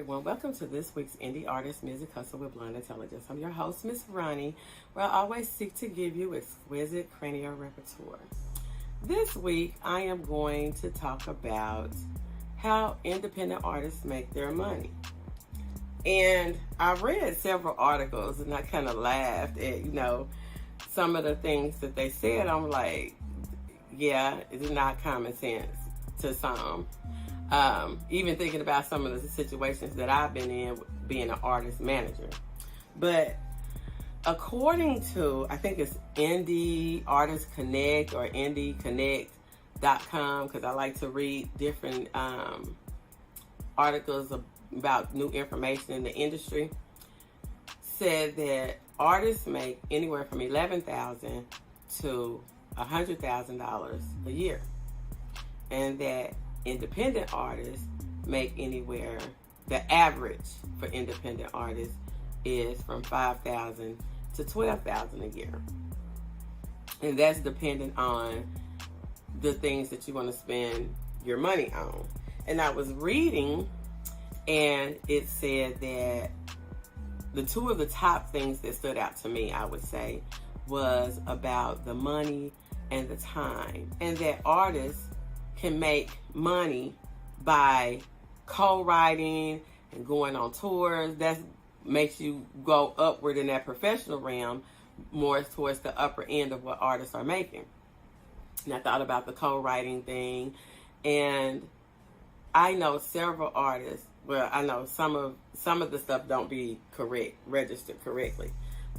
everyone. Welcome to this week's Indie Artist Music Hustle with Blind Intelligence. I'm your host, Miss Ronnie, where I always seek to give you exquisite cranial repertoire. This week, I am going to talk about how independent artists make their money. And I read several articles and I kind of laughed at, some of the things that they said. I'm like, yeah, it's not common sense to some. Even thinking about some of the situations that I've been in being an artist manager. But according to, I think it's Indie Artist Connect or IndieConnect.com, because I like to read different articles about new information in the industry, said that artists make anywhere from $11,000 to $100,000 a year. And that independent artists make anywhere, the average for independent artists is from $5,000 to $12,000 a year. And that's dependent on the things that you want to spend your money on. And I was reading and it said that the two of the top things that stood out to me, I would say, was about the money and the time. And that artists can make money by co-writing and going on tours. That makes you go upward in that professional realm, more towards the upper end of what artists are making. And I thought about the co-writing thing, and I know several artists. Well, I know some of the stuff don't be registered correctly,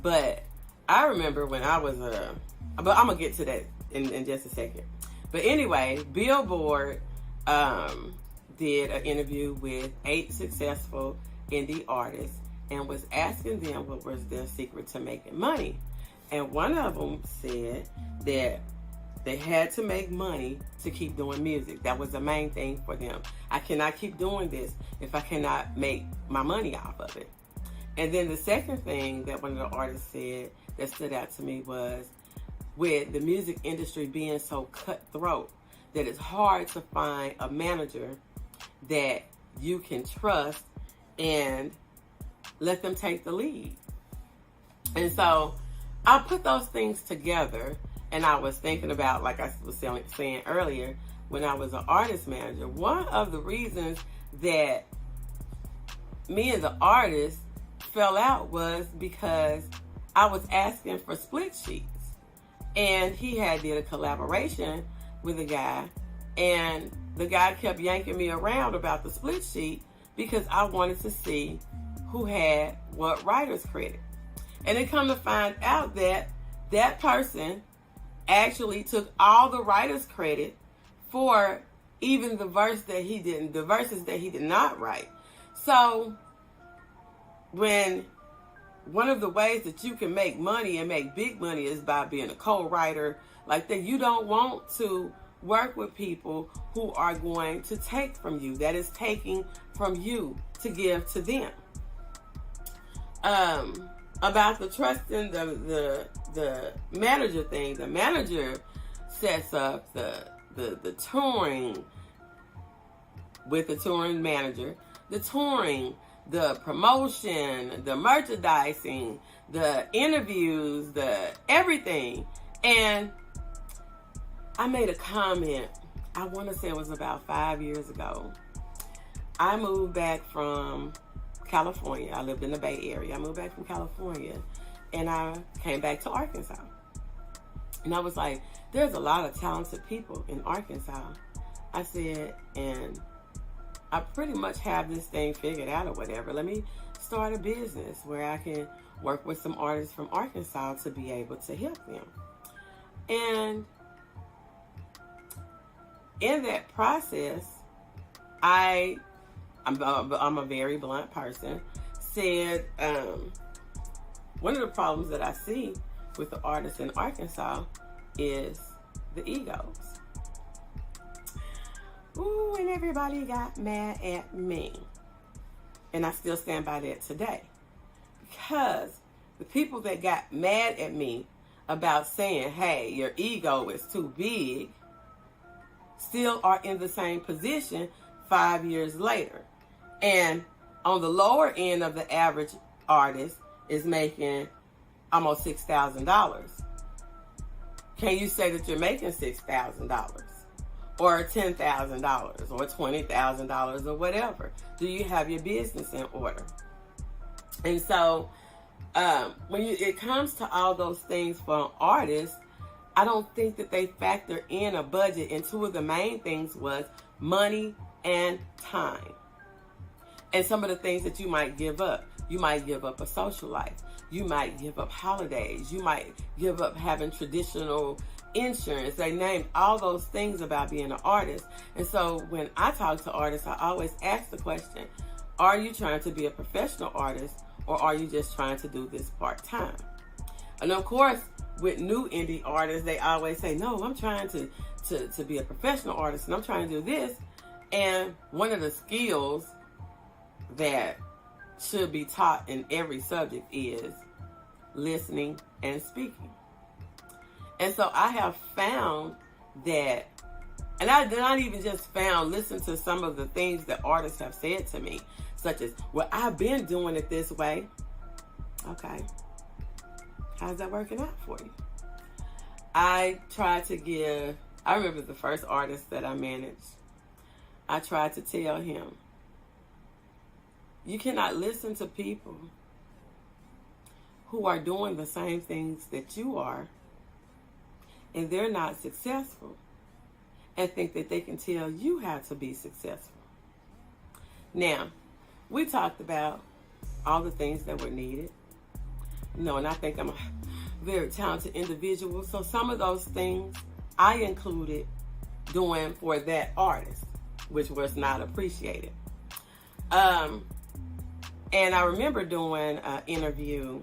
but I remember when I was but I'm gonna get to that in just a second. But anyway, Billboard did an interview with 8 successful indie artists and was asking them what was their secret to making money. And one of them said that they had to make money to keep doing music. That was the main thing for them. I cannot keep doing this if I cannot make my money off of it. And then the second thing that one of the artists said that stood out to me was, with the music industry being so cutthroat, that it's hard to find a manager that you can trust and let them take the lead. And so I put those things together, and I was thinking about, like I was saying earlier, when I was an artist manager, one of the reasons that me and the artist fell out was because I was asking for split sheets. And he did a collaboration with a guy, and the guy kept yanking me around about the split sheet because I wanted to see who had what writer's credit. And then come to find out that that person actually took all the writer's credit for even the verses that he did not write. So when one of the ways that you can make money and make big money is by being a co-writer, like that, you don't want to work with people who are going to take from you, that is taking from you to give to them. About the trusting the manager thing, the manager sets up the touring with the touring manager, the touring, the promotion, the merchandising, the interviews, the everything. And I made a comment, I want to say it was about 5 years ago. I moved back from California. I lived in the Bay Area. I moved back from California and I came back to Arkansas. And I was like, there's a lot of talented people in Arkansas. I said, and I pretty much have this thing figured out or whatever. Let me start a business where I can work with some artists from Arkansas to be able to help them. And in that process, I'm a very blunt person, said one of the problems that I see with the artists in Arkansas is the egos. Ooh, and everybody got mad at me. And I still stand by that today. Because the people that got mad at me about saying, hey, your ego is too big, still are in the same position 5 years later. And on the lower end of the average artist is making almost $6,000. Can you say that you're making $6,000 or $10,000 or $20,000 or whatever? Do you have your business in order? And so when it comes to all those things for an artist, I don't think that they factor in a budget. And two of the main things was money and time. And some of the things that you might give up. You might give up a social life. You might give up holidays. You might give up having traditional insurance. They named all those things about being an artist. And so when I talk to artists, I always ask the question, are you trying to be a professional artist or are you just trying to do this part-time? And of course, with new indie artists, they always say, no, I'm trying to be a professional artist and I'm trying to do this. And one of the skills that should be taught in every subject is listening and speaking. And so I have found that, and I did not even just found, listen to some of the things that artists have said to me, such as, well, I've been doing it this way. Okay. How's that working out for you? I remember the first artist that I managed, I tried to tell him, you cannot listen to people who are doing the same things that you are and they're not successful and think that they can tell you how to be successful. Now, we talked about all the things that were needed. And I think I'm a very talented individual. So some of those things I included doing for that artist, which was not appreciated. And I remember doing an interview.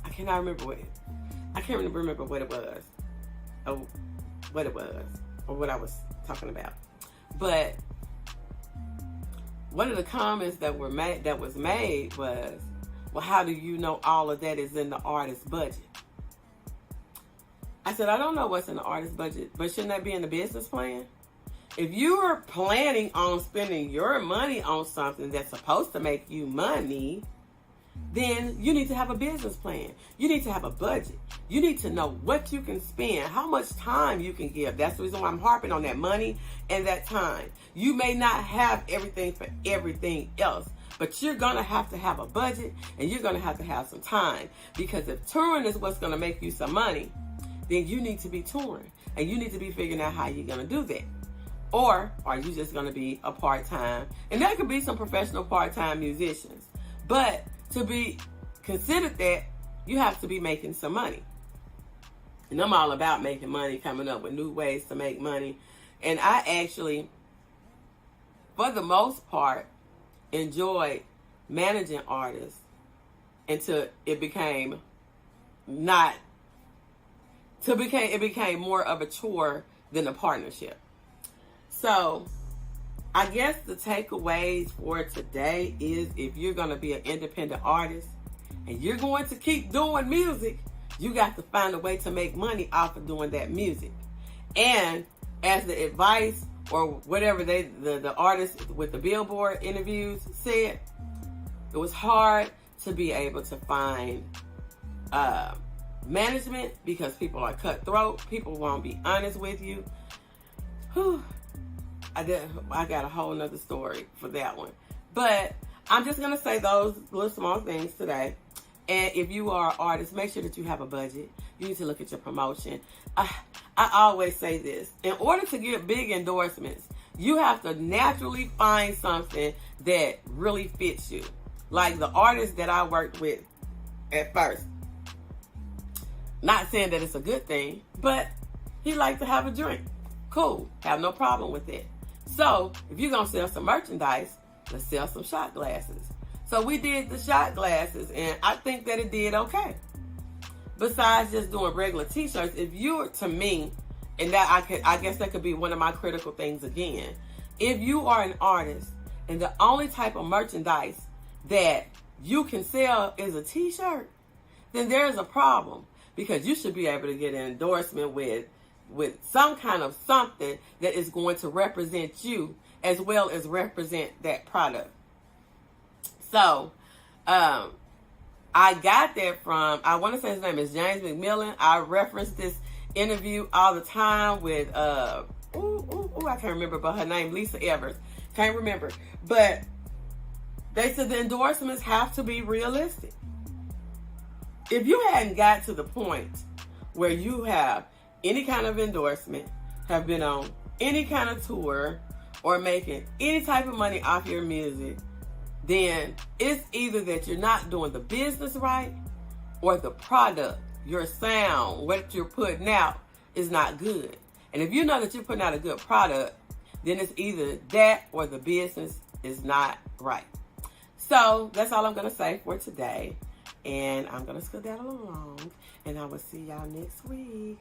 I can't remember what it was, or what I was talking about. But one of the comments that was made was, well, how do you know all of that is in the artist's budget? I said, I don't know what's in the artist's budget, but shouldn't that be in the business plan? If you are planning on spending your money on something that's supposed to make you money, then you need to have a business plan. You need to have a budget. You need to know what you can spend, how much time you can give. That's the reason why I'm harping on that money and that time. You may not have everything for everything else, but you're going to have a budget and you're going to have some time. Because if touring is what's going to make you some money, then you need to be touring and you need to be figuring out how you're going to do that. Or are you just going to be a part-time? And there could be some professional part-time musicians. But to be considered that, you have to be making some money. And I'm all about making money, coming up with new ways to make money. And I actually, for the most part, enjoyed managing artists until it became it became more of a chore than a partnership. So I guess the takeaways for today is, if you're going to be an independent artist and you're going to keep doing music, you got to find a way to make money off of doing that music. And as the advice or whatever the artist with the Billboard interviews said, it was hard to be able to find management because people are cutthroat. People won't be honest with you. Whew. I got a whole nother story for that one. But I'm just going to say those little small things today. And if you are an artist, make sure that you have a budget. You need to look at your promotion. I always say this. In order to get big endorsements, you have to naturally find something that really fits you. Like the artist that I worked with at first. Not saying that it's a good thing, but he liked to have a drink. Cool. Have no problem with it. So, if you're going to sell some merchandise, let's sell some shot glasses. So we did the shot glasses, and I think that it did okay. Besides just doing regular t-shirts, if you're, to me, and that I guess that could be one of my critical things again. If you are an artist, and the only type of merchandise that you can sell is a t-shirt, then there's a problem. Because you should be able to get an endorsement with some kind of something that is going to represent you as well as represent that product. So, I got that from, I want to say his name is James McMillan. I reference this interview all the time with, I can't remember, but her name, Lisa Evers. Can't remember. But they said the endorsements have to be realistic. If you hadn't got to the point where you have any kind of endorsement, have been on any kind of tour, or making any type of money off your music, then it's either that you're not doing the business right, or the product, your sound, what you're putting out is not good. And if you know that you're putting out a good product, then it's either that or the business is not right. So that's all I'm going to say for today. And I'm going to skedaddle along. And I will see y'all next week.